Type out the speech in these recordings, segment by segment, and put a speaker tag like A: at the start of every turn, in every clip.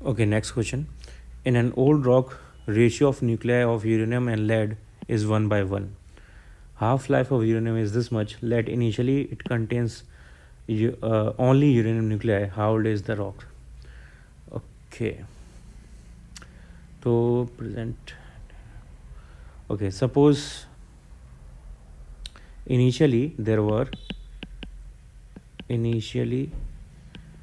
A: Okay, next question. In an old rock, ratio of nuclei of uranium and lead is 1 by 1. Half-life of uranium is this much. Lead initially it contains only uranium nuclei. How old is the rock? Okay. So present. Okay, suppose initially there were n0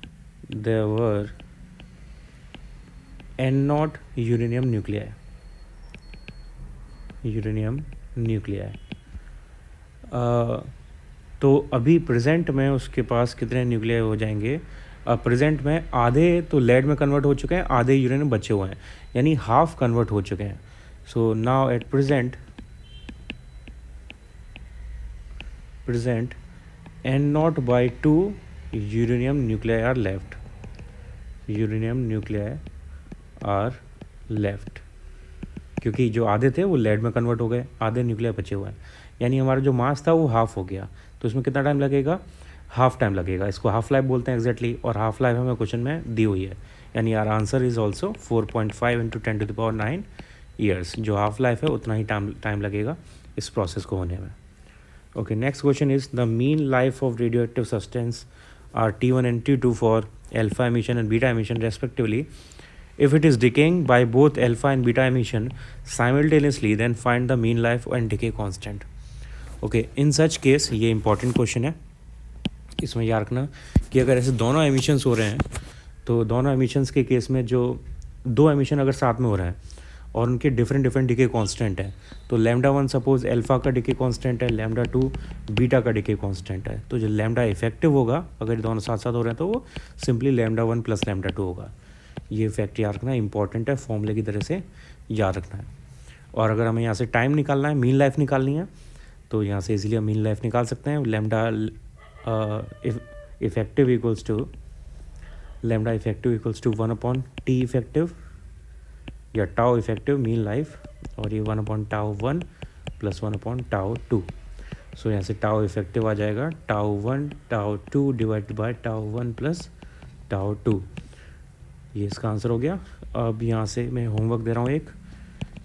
A: uranium nuclei. तो अभी present में उसके पास कितने nuclei हो जाएंगे? Present में आधे तो लेड में कन्वर्ट हो चुके हैं, आधे यूरेनियम बचे हुए हैं, यानी हाफ कन्वर्ट हो चुके हैं. So now at present n0/2 uranium nuclei are left. क्योंकि जो आधे थे वो लेड में कन्वर्ट हो गए, आधे न्यूक्लियर बचे हुए हैं, यानी हमारा जो मास था वो हाफ हो गया. तो इसमें कितना टाइम लगेगा? हाफ टाइम लगेगा. इसको हाफ लाइफ बोलते हैं एग्जैक्टली, और हाफ लाइफ हमें क्वेश्चन में दी हुई है, यानी our answer is also 4.5 × 10⁹ years. जो हाफ लाइफ है उतना ही टाइम लगेगा इस प्रोसेस को होने में. Okay, next question is the mean life of radioactive substance are T1 and T2 for alpha emission and beta emission respectively. If it is decaying by both alpha and beta emission simultaneously, then find the mean life and decay constant. Okay, in such case ये important question है. इसमें याद रखना कि अगर ऐसे दोनों emissions हो रहे हैं तो दोनों emissions के केस में जो दो emission अगर साथ में हो रहा है और उनके डिफरेंट decay constant है, तो λ1 सपोज अल्फा का decay constant है, λ2 बीटा का decay constant है, तो जो लैम्डा इफेक्टिव होगा अगर दोनों साथ साथ हो रहे हैं तो वो सिंपली λ1 + λ2 होगा. ये फैक्ट याद रखना इंपॉर्टेंट है, फॉर्मूले की तरह से याद रखना है. और अगर हमें यहाँ से टाइम निकालना है, मीन लाइफ निकालनी है, तो यहाँ से इजीली हम मीन लाइफ निकाल सकते हैं. Lambda effective equals to 1/t effective या टाउ इफेक्टिव मीन लाइफ, और ये 1/τ1 + 1/τ2. सो यहाँ से टाउ इफेक्टिव आ जाएगा τ1 τ2 डिवाइडेड बाय τ1 + τ2. ये इसका आंसर हो गया. अब यहाँ से मैं होमवर्क दे रहा हूँ एक,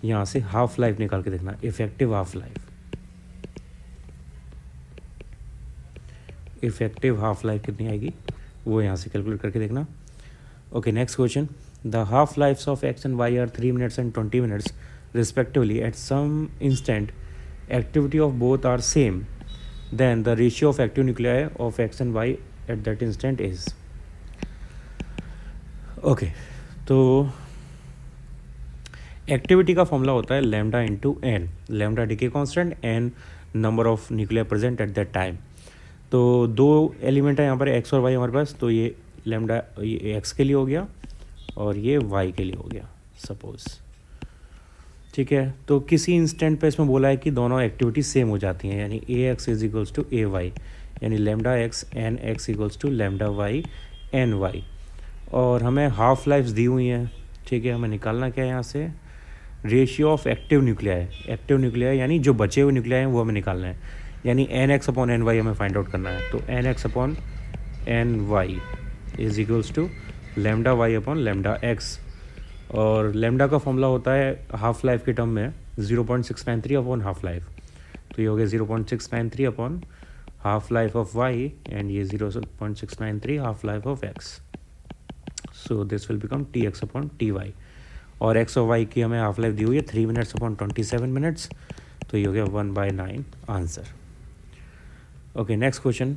A: यहाँ से हाफ लाइफ निकाल के देखना, इफेक्टिव हाफ लाइफ कितनी आएगी वो यहाँ से कैलकुलेट करके देखना. Okay, next question. The half lifes of X and Y are 3 minutes and 20 minutes respectively. At some instant activity of both are same, then the ratio of active nuclei of X and Y at that instant is. Okay, तो activity का formula होता है lambda × n. Lambda decay constant, n number of nuclear present at that time. तो दो element है यहाँ पर x और y हमारे पास, तो ये लैम्डा ये x के लिए हो गया और ये y के लिए हो गया सपोज. ठीक है, तो किसी इंस्टेंट पे इसमें बोला है कि दोनों एक्टिविटी सेम हो जाती हैं, यानी ax = ay, यानी lambda x nx = lambda y ny. और हमें हाफ लाइफ्स दी हुई हैं. ठीक है, हमें निकालना क्या है यहाँ से? रेशियो ऑफ एक्टिव न्यूक्लियाई यानी जो बचे हुए न्यूक्लियाई हैं वो हमें निकालना है, यानी nx/ny हमें फाइंड आउट करना है. तो nx/ny = λy/λx, और लैम्डा का फॉर्मूला होता है हाफ लाइफ के टर्म में 0.693 हाफ लाइफ. तो ये हो गया 0.693 half life of y, and ये 0.693 half life of x. So this will become tx/ty, और x और y की हमें हाफ लाइफ दी हुई है 3 minutes/27 minutes, तो ये हो गया 1/9 answer. Okay, next question.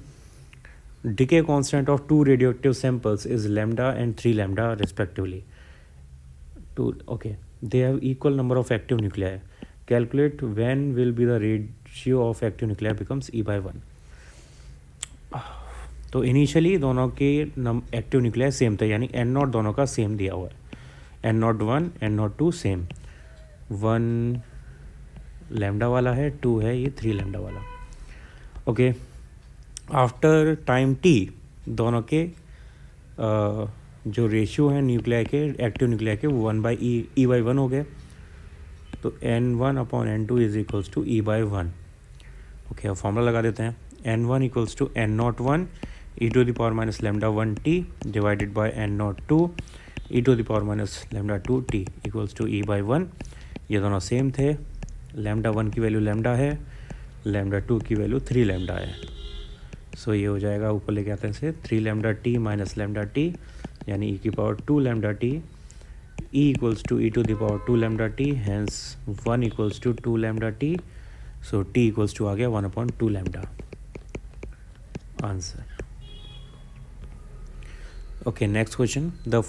A: Decay constant of 2 radioactive samples is λ and 3 λ respectively. They have equal number of active nuclei. Calculate when will be the ratio of active nuclei becomes E/1. तो initially दोनों के active nuclei same थे, यानी n0 दोनों का same दिया हुआ है, n01 n02 सेम. 1 लैम्डा वाला है, 2 है ये 3 लैम्डा वाला. ओके, आफ्टर टाइम t दोनों के जो रेशियो हैं न्यूक्लियाई के, एक्टिव न्यूक्लियाई के, वो 1/E/1 हो गए. तो n1/n2 = E/1. ओके, अब फॉर्मूला लगा देते हैं. n1 = n01 e⁻⁻λ1t divided by n02 e to the power minus lambda 2t equals to e by 1, ये दोनों सेम थे। लेमडा 1 की वैल्यू लेमडा है, लेमडा 2 की वैल्यू 3 लेमडा है। सो ये हो जाएगा, ऊपर लेके आते हैं इसे, 3 lambda t minus lambda t, यानी ई की power 2 lambda t, e equals to e to the power 2 lambda t, hence 1 equals to 2 lambda t, so t equals to आ गया 1/2 lambda. Answer. Okay, next question. The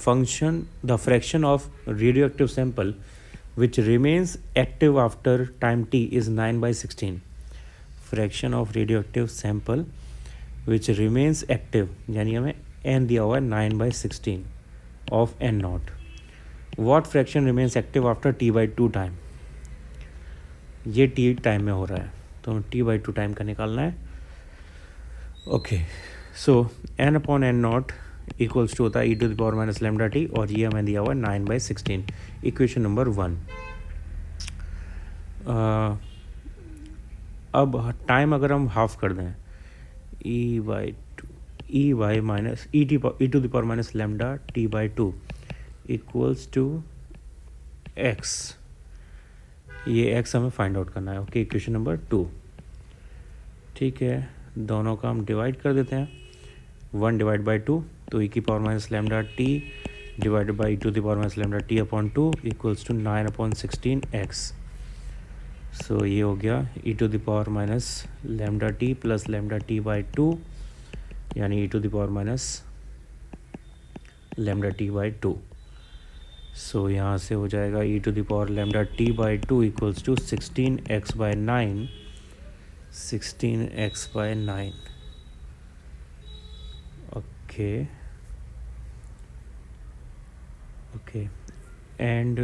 A: fraction of radioactive sample which remains active after time t is 9/16. Fraction of radioactive sample which remains active, यानी हमें n दिया हुआ है 9/16 of n naught. What fraction remains active after t/2 time? ये t time में हो रहा है, तो t/2 टाइम का निकालना है। Okay, so n/n0 equals to होता है e to the power minus lambda t, और ये हमें दिया हुआ है 9/16, इक्वेशन नंबर 1। अब टाइम अगर हम हाफ कर दें, e by minus e to the power minus lambda t/2 equals to x, ये एक्स हमें फाइंड आउट करना है। Okay, equation number 2। ठीक है, दोनों का हम डिवाइड कर देते हैं, 1 डिवाइड बाई 2, तो ई की power minus lambda t divided by e to the power minus lambda t upon 2 equals to 9/16 x. So ये हो गया e to the power minus lambda t plus lambda t by 2, यानी e to the power minus lambda t by 2। So यहाँ से हो जाएगा e to the power lambda t by 2 equals to 16x by 9, 16x by 9। Okay, and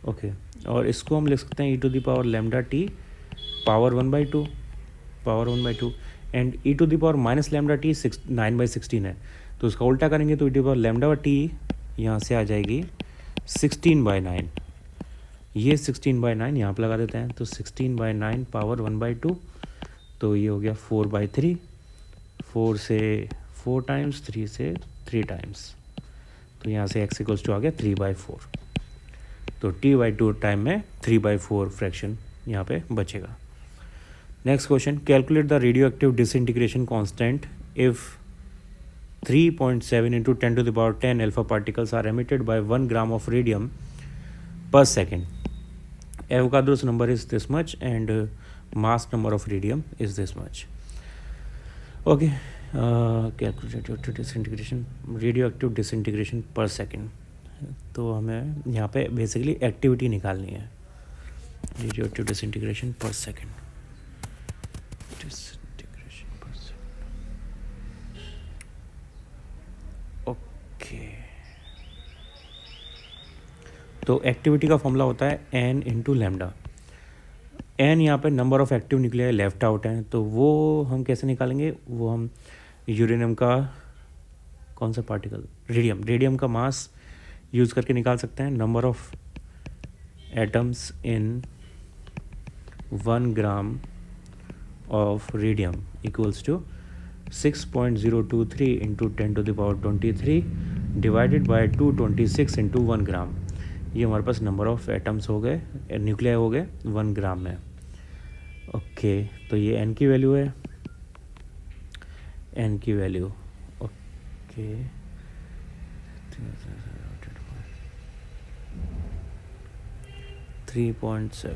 A: okay, और इसको हम लिख सकते हैं e to the power lambda t power 1/2 and e to the power minus lambda t 9/16 है, तो उसका उल्टा करेंगे तो e to the power lambda t यहाँ से आ जाएगी 16/9, ये 16/9 यहाँ पर लगा देते हैं, तो 16/9 पावर 1/2, तो ये हो गया 4/3, 4 से 4 टाइम्स, 3 से 3 टाइम्स, तो यहाँ से x इक्वल्स टू आ गया 3/4, तो t/2 टाइम में 3/4 फ्रैक्शन यहाँ पे बचेगा। Next question, calculate the radio active disintegration constant if 3.7 into 10 to the power 10 alpha particles are emitted by 1 gram of radium per second. Avogadro's number is this much and mass number of radium is this much. Okay, calculate radioactive disintegration per second. तो हमें यहाँ पे basically activity निकालनी है, radioactive disintegration per second, disintegration per second. Okay, तो activity का formula होता है n इंटू लेमडा। n यहाँ पे number of active nuclei left out हैं, तो वो हम कैसे निकालेंगे, वो हम यूरेनियम का कौन सा पार्टिकल, रेडियम का मास यूज़ करके निकाल सकते हैं। Number of atoms in 1 gram of radium equals to 6.023 into 10 to the power 23 divided by 226 into 1 gram. ये हमारे पास नंबर ऑफ एटम्स हो गए, न्यूक्लियाई हो गए 1 ग्राम में। ओके, तो ये n की वैल्यू है, n की वैल्यू ओके 3.7।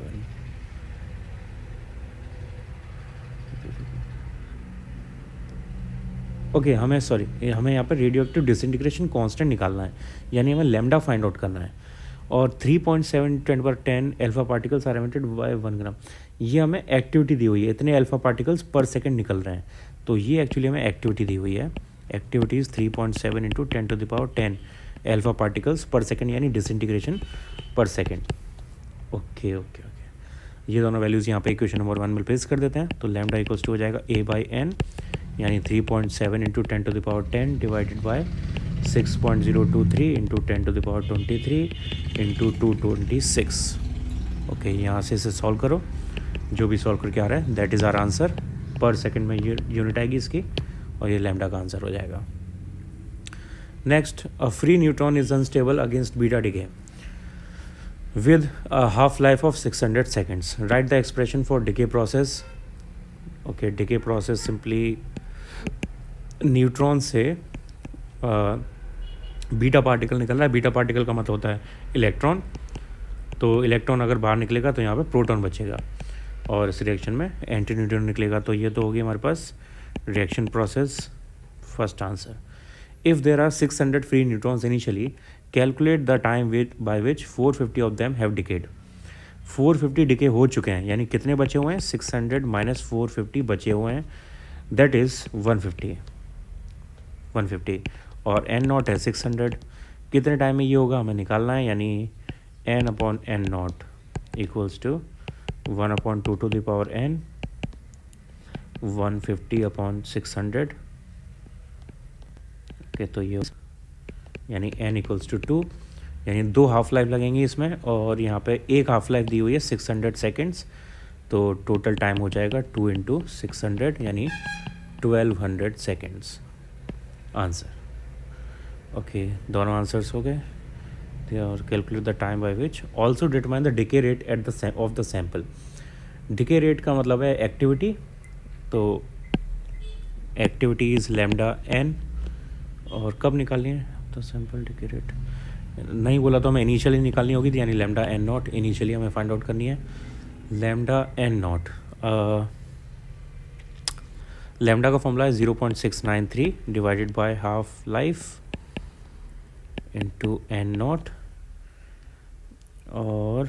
A: ओके, हमें यहाँ पर रेडियोएक्टिव डिसइंटीग्रेशन कांस्टेंट निकालना है, यानी हमें लैम्डा फाइंड आउट करना है। और 3.7 10 alpha particles are emitted by 1 gram, ये हमें एक्टिविटी दी हुई है, इतने अल्फा पार्टिकल्स पर सेकंड निकल रहे हैं, तो ये एक्चुअली हमें एक्टिविटी दी हुई है। Activity is 3.7 into 10 to the power 10 alpha particles पर सेकंड, यानी डिसइंटीग्रेशन पर सेकंड। ओके, ये दोनों वैल्यूज़ यहाँ पे इक्वेशन नंबर 1 में प्लेस कर देते हैं, तो लैम्डा इक्वल्स टू हो जाएगा a/n, यानी 3.7 into 10 to the power 10 divided by 6.023 into 10 to the power 23 into 226। Okay, यहाँ से इसे सॉल्व करो, जो भी सॉल्व करके आ रहा है दैट इज़ आवर आंसर। पर सेकंड में ये यूनिट आएगी इसकी, और ये लैम्डा का आंसर हो जाएगा. Next, a free neutron is unstable against beta decay with a half-life of 600 seconds. Write the expression for decay process. Okay, decay process simply neutron से बीटा पार्टिकल निकल रहा है. बीटा पार्टिकल का मतलब होता है इलेक्ट्रॉन. तो इलेक्ट्रॉन अगर बाहर निकलेगा तो यहाँ पे प्रोटॉन बचेगा, और इस रिएक्शन में एंटी न्यूट्रॉन निकलेगा. तो ये तो होगी हमारे पास reaction process. First answer. If there are 600 free neutrons initially, calculate the time by which 450 of them have decayed. 450 decay हो चुके हैं, यानी कितने बचे हुए हैं? 600 माइनस 450 बचे हुए हैं, दैट इज़ 150. और एन नॉट है 600. कितने टाइम में ये होगा हमें निकालना है, यानी n upon n not equals to 1/2 to the power n 150 upon 600. Okay, तो ये यानी n इक्वल्स टू 2, यानी 2 हाफ लाइफ लगेंगी इसमें, और यहाँ पे एक हाफ लाइफ दी हुई है 600 सेकेंड्स. तो टोटल टाइम हो जाएगा 2 × 600 यानी 1200 सेकेंड्स. आंसर. ओके, दोनों आंसर्स हो गए. और calculate the time by which. Also determine the decay rate at the of the sample. Decay rate का मतलब है एक्टिविटी. तो एक्टिविटी इज़ लैम्डा n. और कब निकालनी है? तो सैम्पल डिके रेट नहीं बोला तो हमें इनिशियली निकालनी होगी, यानी लैम्डा n नॉट इनिशियली हमें फाइंड आउट करनी है. लैम्डा n नॉट, लैम्डा का फॉर्मूला है 0.693 divided by half life into n not, और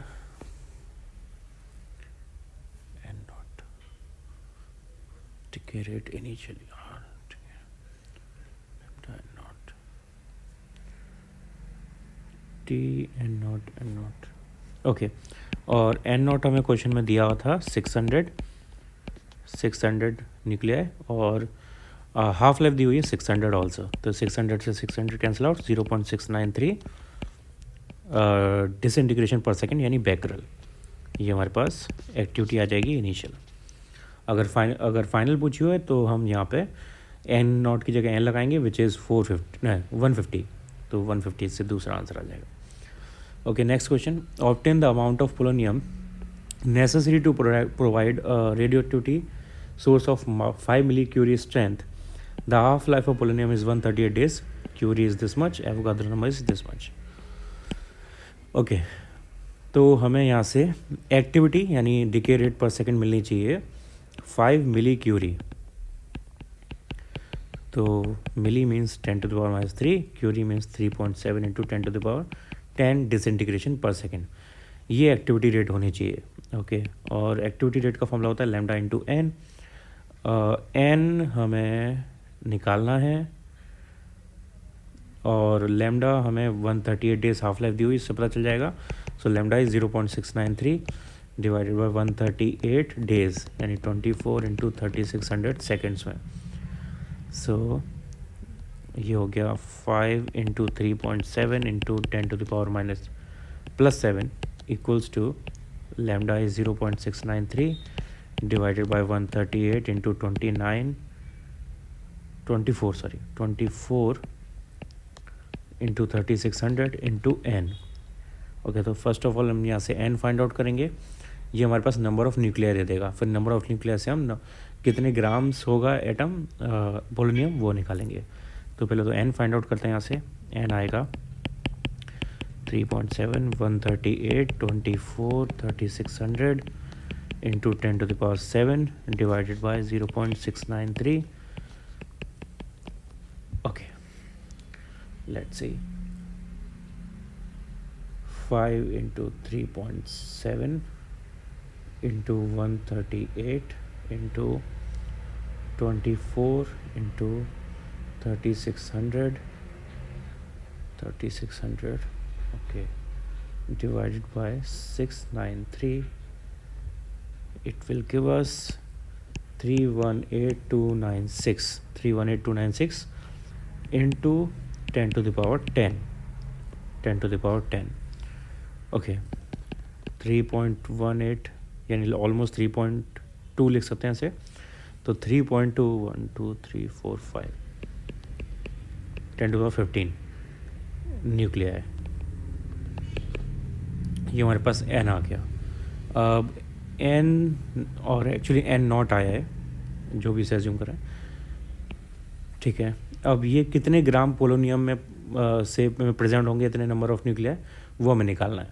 A: n not decay rate initially n not. Okay, और n नॉट हमें क्वेश्चन में दिया हुआ था 600 न्यूक्लियाई, और हाफ लाइफ दी हुई है 600 ऑल्सो. तो 600 से 600 cancel out, 0.693 disintegration per second यानी बैकरल. ये हमारे पास एक्टिविटी आ जाएगी इनिशियल. अगर फाइनल पूछी हो है तो हम यहाँ पे n नॉट की जगह n लगाएंगे, विच इज़ 150. तो 150 से दूसरा आंसर आ जाएगा. Okay, next question. Obtain the amount of polonium necessary to provide radioactivity source of 5 milli Curie strength. The half life of polonium is 138 days. Curie is this much, Avogadro number is this much. Okay, तो हमें यहाँ से activity यानी decay rate पर second मिलनी चाहिए 5 मिली curie. तो milli means 10⁻³ curie means 3.7 × 10⁻10 disintegration per second. ये एक्टिविटी रेट होनी चाहिए. ओके, और एक्टिविटी रेट का फॉर्मूला होता है लैम्डा इंटू एन. एन हमें निकालना है, और लैम्डा हमें 138 डेज हाफ लाइफ दी हुई, इससे पता चल जाएगा. सो lambda is 0.693 divided by 138 days यानी 24 × 3600 सेकेंड्स में. सो ये हो गया 5 × 3.7 × 10⁻⁻7 equals to lambda is 0.693 divided by 138 × 24 × 3600 into n. Okay, तो फर्स्ट ऑफ ऑल हम यहाँ से n फाइंड आउट करेंगे. ये हमारे पास नंबर ऑफ़ न्यूक्लियर दे देगा. फिर नंबर ऑफ़ न्यूक्लियर से हम कितने ग्राम्स होगा एटम पोलोनियम वो निकालेंगे. तो पहले तो n फाइंड आउट करते हैं. यहाँ से n आएगा 3.7 138 24 3600 into 10⁻7 divided by 0.693. Okay, let's see. 5 × 3.7 into 138 into 24 into 3600 okay, divided by 693. It will give us 318,296 into 10⁻10 okay. 3.18 यानी ऑलमोस्ट 3.2 लिख सकते हैं इसे. तो 3.2 1 2 3 4 5 10⁻15 न्यूक्लिया है। ये हमारे पास n आ गया। अब n और एक्चुअली n नॉट आया है, जो भी इसे एज्यूम करें, ठीक है। अब ये कितने ग्राम पोलोनियम में से प्रेजेंट होंगे, इतने नंबर ऑफ न्यूक्लिया, वो हमें निकालना है।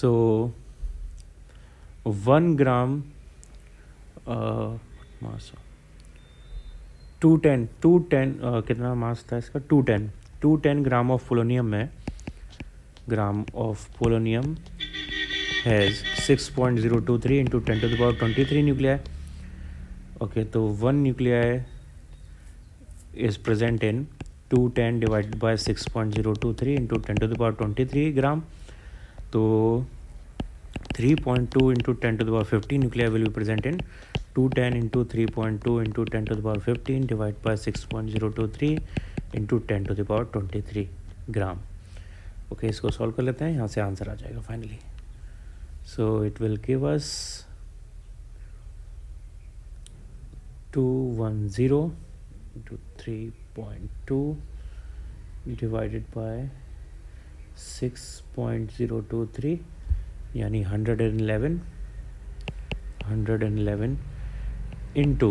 A: सो 1 ग्राम मास 210 कितना मास था इसका, 210 ग्राम ऑफ पोलोनियम में, gram of polonium has 6.023 into 10⁻23 nuclei. Okay, तो 1 Nucleya is present in 210 divided by 6.023 into 10⁻23 ग्राम। तो 3.2 into 10⁻15 nuclei will be present in 210 into 3.2 into 10⁻15 divided by 6.023 into 10⁻23 gram. Okay, इसको सॉल्व कर लेते हैं, यहाँ से आंसर आ जाएगा finally. So it will give us 210 into 3.2 divided by 6.023 यानी 111 into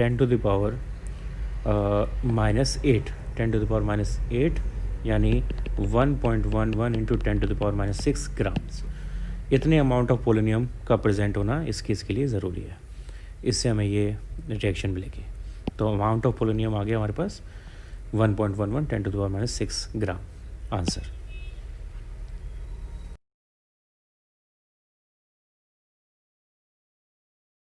A: 10 to the power -8 10 to the power -8 यानी 1.11 into 10 to the power -6 grams. इतने अमाउंट ऑफ पोलोनियम का प्रेजेंट होना इस केस के लिए ज़रूरी है, इससे हमें ये रिएक्शन मिलेगी। तो अमाउंट ऑफ पोलोनियम आ गया हमारे पास 1.11 10 to the power -6 gram, answer.